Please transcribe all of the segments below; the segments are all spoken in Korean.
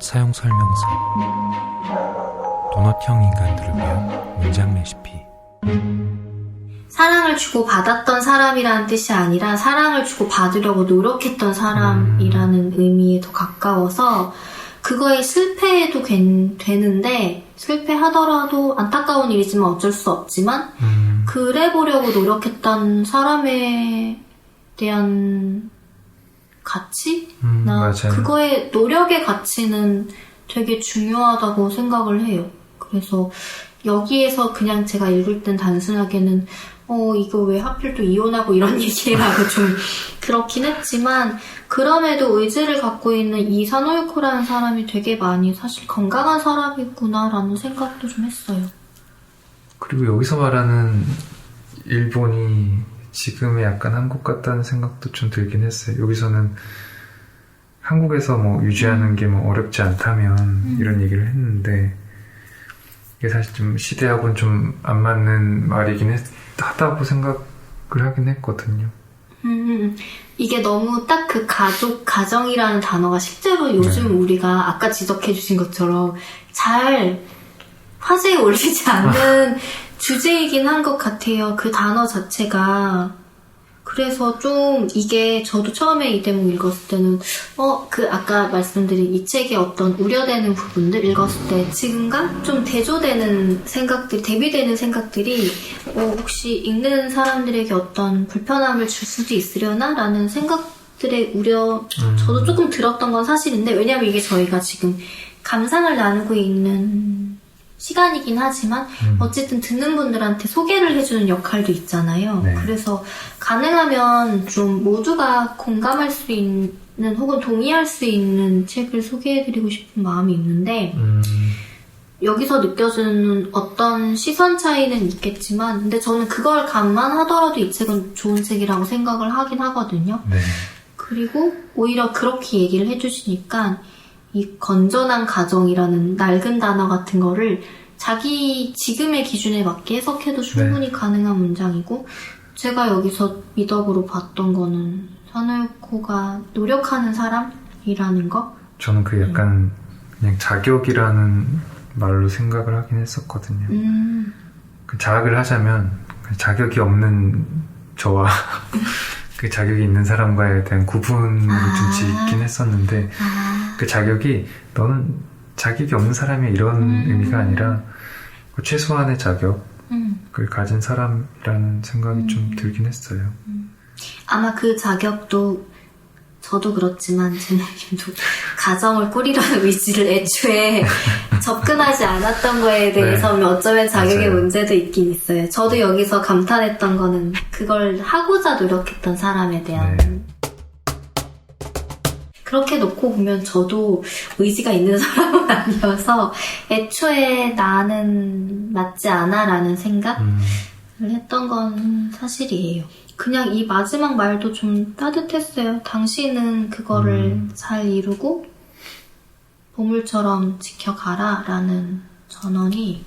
사용 설명서. 도넛형 인간들을 위한 문장 레시피. 사랑을 주고 받았던 사람이라는 뜻이 아니라 사랑을 주고 받으려고 노력했던 사람이라는 의미에 더 가까워서, 그거에 실패해도 되는데 실패하더라도 안타까운 일이지만 어쩔 수 없지만 그래 보려고 노력했던 사람에 대한 가치? 맞아요. 그거의 노력의 가치는 되게 중요하다고 생각을 해요. 그래서 여기에서 그냥 제가 읽을 땐 단순하게는 이거 왜 하필 또 이혼하고 이런 얘기라고 좀 그렇긴 했지만, 그럼에도 의지를 갖고 있는 이 사노유코라는 사람이 되게 많이 사실 건강한 사람이구나라는 생각도 좀 했어요. 그리고 여기서 말하는 일본이 지금의 약간 한국 같다는 생각도 좀 들긴 했어요. 여기서는 한국에서 뭐 유지하는 게 뭐 어렵지 않다면 이런 얘기를 했는데, 이게 사실 좀 시대하고는 좀 안 맞는 말이긴 하다고 생각을 하긴 했거든요. 이게 너무 딱 그 가정이라는 단어가 실제로 요즘 우리가 아까 지적해주신 것처럼 잘 화제에 올리지 않는 주제이긴 한 것 같아요. 그 단어 자체가. 그래서 좀 이게 저도 처음에 이 대목 읽었을 때는 아까 말씀드린 이 책의 어떤 우려되는 부분들 읽었을 때 지금과 좀 대조되는 생각들, 대비되는 생각들이 혹시 읽는 사람들에게 어떤 불편함을 줄 수도 있으려나? 라는 생각들의 우려 저도 조금 들었던 건 사실인데, 왜냐면 이게 저희가 지금 감상을 나누고 있는 시간이긴 하지만 어쨌든 듣는 분들한테 소개를 해주는 역할도 있잖아요. 네. 그래서 가능하면 좀 모두가 공감할 수 있는 혹은 동의할 수 있는 책을 소개해드리고 싶은 마음이 있는데, 여기서 느껴지는 어떤 시선 차이는 있겠지만 근데 저는 그걸 감안하더라도 이 책은 좋은 책이라고 생각을 하긴 하거든요. 네. 그리고 오히려 그렇게 얘기를 해주시니까 이 건전한 가정이라는 낡은 단어 같은 거를 자기 지금의 기준에 맞게 해석해도 충분히 가능한 문장이고, 제가 여기서 미덕으로 봤던 거는 사노유코가 노력하는 사람이라는 거? 저는 그 약간 그냥 자격이라는 말로 생각을 하긴 했었거든요. 그 자학을 하자면 그 자격이 없는 저와 그 자격이 있는 사람과에 대한 구분을 좀 짓긴 했었는데, 그 자격이 너는 자격이 없는 사람이 이런 의미가 아니라 그 최소한의 자격을 가진 사람이라는 생각이 좀 들긴 했어요. 아마 그 자격도 저도 그렇지만 제목님도 가정을 꾸리려는 의지를 애초에 접근하지 않았던 거에 대해서 네. 어쩌면 자격의 맞아요. 문제도 있긴 있어요. 저도 여기서 감탄했던 거는 그걸 하고자 노력했던 사람에 대한 그렇게 놓고 보면 저도 의지가 있는 사람은 아니어서 애초에 나는 맞지 않아 라는 생각을 했던 건 사실이에요. 그냥 이 마지막 말도 좀 따뜻했어요. 당신은 그거를 잘 이루고 보물처럼 지켜가라 라는 전언이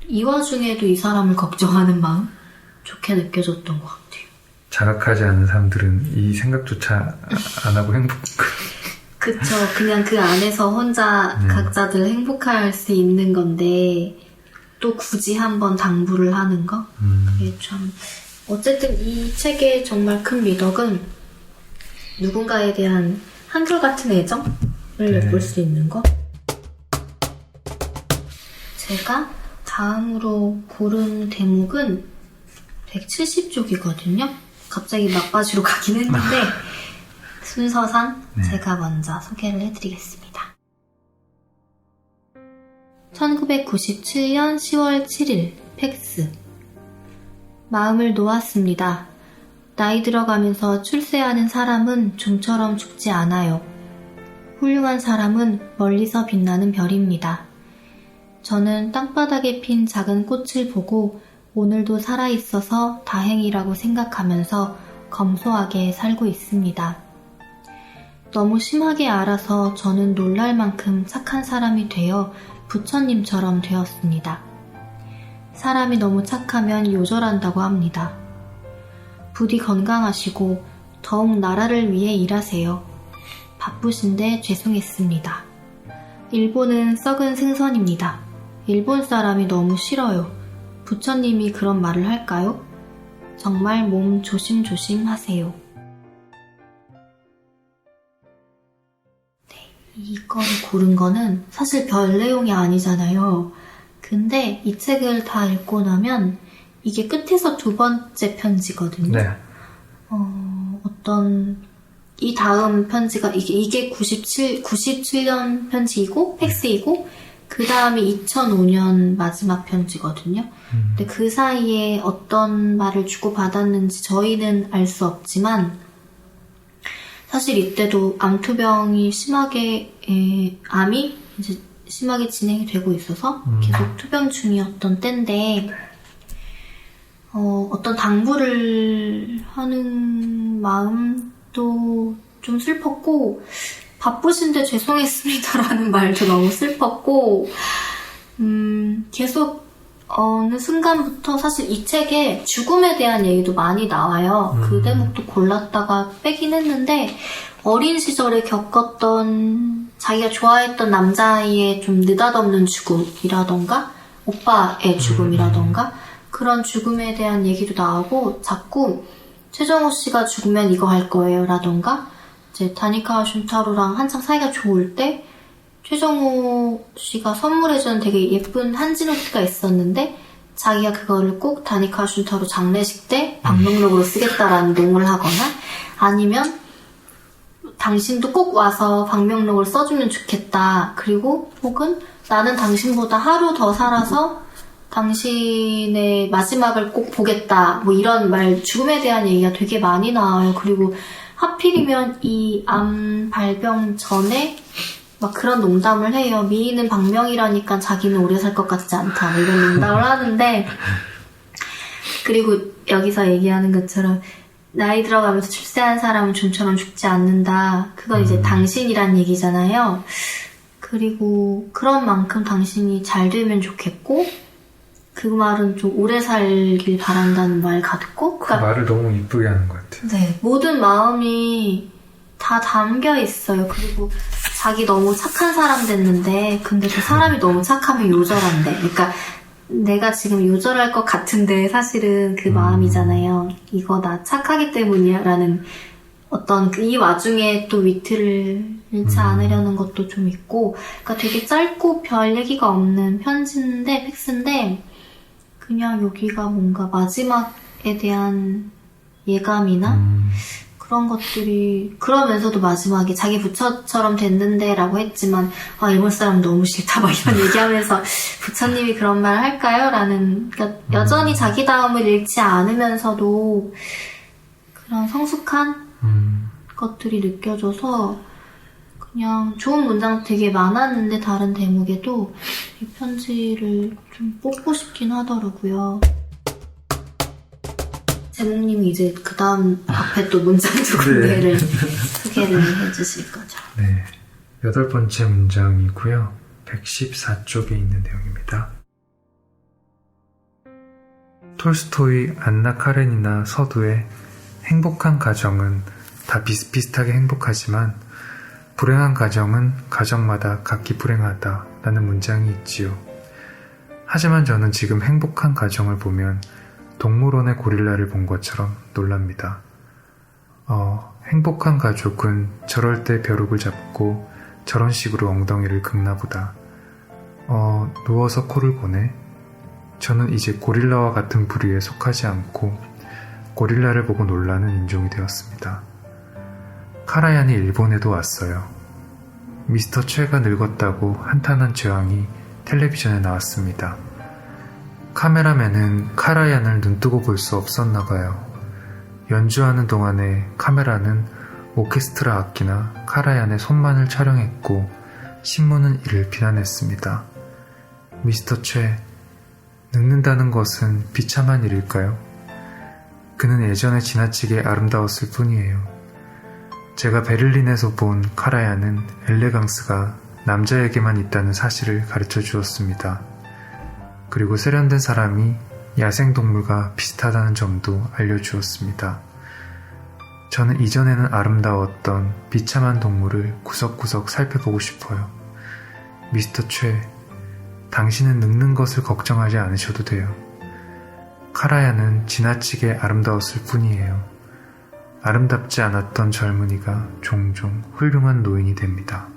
이 와중에도 이 사람을 걱정하는 마음 좋게 느껴졌던 것 같아요. 자각하지 않은 사람들은 이 생각조차 안 하고 그쵸. 그냥 그 안에서 혼자 각자들 행복할 수 있는 건데 또 굳이 한번 당부를 하는 거? 그게 참... 어쨌든 이 책의 정말 큰 미덕은 누군가에 대한 한결같은 애정을 엿볼 수 있는 거? 제가 다음으로 고른 대목은 170쪽이거든요. 갑자기 막바지로 가긴 했는데 순서상 제가 먼저 소개를 해드리겠습니다. 1997년 10월 7일 팩스. 마음을 놓았습니다. 나이 들어가면서 출세하는 사람은 좀처럼 죽지 않아요. 훌륭한 사람은 멀리서 빛나는 별입니다. 저는 땅바닥에 핀 작은 꽃을 보고 오늘도 살아있어서 다행이라고 생각하면서 검소하게 살고 있습니다. 너무 심하게 알아서 저는 놀랄 만큼 착한 사람이 되어 부처님처럼 되었습니다. 사람이 너무 착하면 요절한다고 합니다. 부디 건강하시고 더욱 나라를 위해 일하세요. 바쁘신데 죄송했습니다. 일본은 썩은 생선입니다. 일본 사람이 너무 싫어요. 부처님이 그런 말을 할까요? 정말 몸 조심조심 하세요. 네, 이거를 고른 거는 사실 별 내용이 아니잖아요. 근데 이 책을 다 읽고 나면 이게 끝에서 두 번째 편지거든요. 네. 이 다음 편지가 이게 97년 편지이고 팩스이고 그 다음이 2005년 마지막 편지거든요. 근데 그 사이에 어떤 말을 주고받았는지 저희는 알 수 없지만 사실 이때도 암투병이 암이 이제 심하게 진행이 되고 있어서 계속 투병 중이었던 때인데 어떤 당부를 하는 마음도 좀 슬펐고 바쁘신데 죄송했습니다라는 말도 너무 슬펐고 계속 어느 순간부터 사실 이 책에 죽음에 대한 얘기도 많이 나와요. 그 대목도 골랐다가 빼긴 했는데 어린 시절에 겪었던 자기가 좋아했던 남자아이의 좀 느닷없는 죽음이라던가 오빠의 죽음이라던가 그런 죽음에 대한 얘기도 나오고 자꾸 최정호 씨가 죽으면 이거 할 거예요 라던가 이제 다니카 슌타로랑 한창 사이가 좋을 때 최정호 씨가 선물해준 되게 예쁜 한지노트가 있었는데 자기가 그거를 꼭 다니카 슌타로 장례식 때 방명록으로 쓰겠다라는 농을 하거나 아니면 당신도 꼭 와서 방명록을 써주면 좋겠다. 그리고 혹은 나는 당신보다 하루 더 살아서 당신의 마지막을 꼭 보겠다. 뭐 이런 말, 죽음에 대한 얘기가 되게 많이 나와요. 그리고 하필이면 이 암 발병 전에 막 그런 농담을 해요. 미인은 방명이라니까 자기는 오래 살 것 같지 않다. 뭐 이런 농담을 하는데 그리고 여기서 얘기하는 것처럼 나이 들어가면서 출세한 사람은 좀처럼 죽지 않는다. 그건 이제 당신이란 얘기잖아요. 그리고 그런 만큼 당신이 잘 되면 좋겠고 그 말은 좀 오래 살길 바란다는 말 같고 그 말을 너무 이쁘게 하는 것 같아요. 네, 모든 마음이 다 담겨 있어요. 그리고 자기 너무 착한 사람 됐는데 근데 그 사람이 너무 착하면 요절한데 그러니까 내가 지금 요절할 것 같은데 사실은 그 마음이잖아요. 이거 나 착하기 때문이야 라는 어떤 이 와중에 또 위트를 잃지 않으려는 것도 좀 있고 그러니까 되게 짧고 별 얘기가 없는 편지인데 팩스인데 그냥 여기가 뭔가 마지막에 대한 예감이나 그런 것들이 그러면서도 마지막에 자기 부처처럼 됐는데 라고 했지만 일본 사람 너무 싫다 막 이런 얘기하면서 부처님이 그런 말 할까요? 라는 그러니까 여전히 자기다움을 잃지 않으면서도 그런 성숙한 것들이 느껴져서 그냥 좋은 문장 되게 많았는데 다른 대목에도 이 편지를 좀 뽑고 싶긴 하더라고요. 제목님이 이제 그 다음 앞에 또 문장 두 군데를 소개를 해주실 거죠. 네, 8번째 문장이고요. 114쪽에 있는 내용입니다. 톨스토이 안나 카레니나 서두의 행복한 가정은 다 비슷비슷하게 행복하지만 불행한 가정은 가정마다 각기 불행하다 라는 문장이 있지요. 하지만 저는 지금 행복한 가정을 보면 동물원의 고릴라를 본 것처럼 놀랍니다. 행복한 가족은 저럴 때 벼룩을 잡고 저런 식으로 엉덩이를 긁나 보다. 누워서 코를 고네. 저는 이제 고릴라와 같은 부류에 속하지 않고 고릴라를 보고 놀라는 인종이 되었습니다. 카라얀이 일본에도 왔어요. 미스터 최가 늙었다고 한탄한 죄왕이 텔레비전에 나왔습니다. 카메라맨은 카라얀을 눈뜨고 볼 수 없었나 봐요. 연주하는 동안에 카메라는 오케스트라 악기나 카라얀의 손만을 촬영했고 신문은 이를 비난했습니다. 미스터 최, 늙는다는 것은 비참한 일일까요? 그는 예전에 지나치게 아름다웠을 뿐이에요. 제가 베를린에서 본 카라얀은 엘레강스가 남자에게만 있다는 사실을 가르쳐 주었습니다. 그리고 세련된 사람이 야생동물과 비슷하다는 점도 알려주었습니다. 저는 이전에는 아름다웠던 비참한 동물을 구석구석 살펴보고 싶어요. 미스터 최, 당신은 늙는 것을 걱정하지 않으셔도 돼요. 카라야는 지나치게 아름다웠을 뿐이에요. 아름답지 않았던 젊은이가 종종 훌륭한 노인이 됩니다.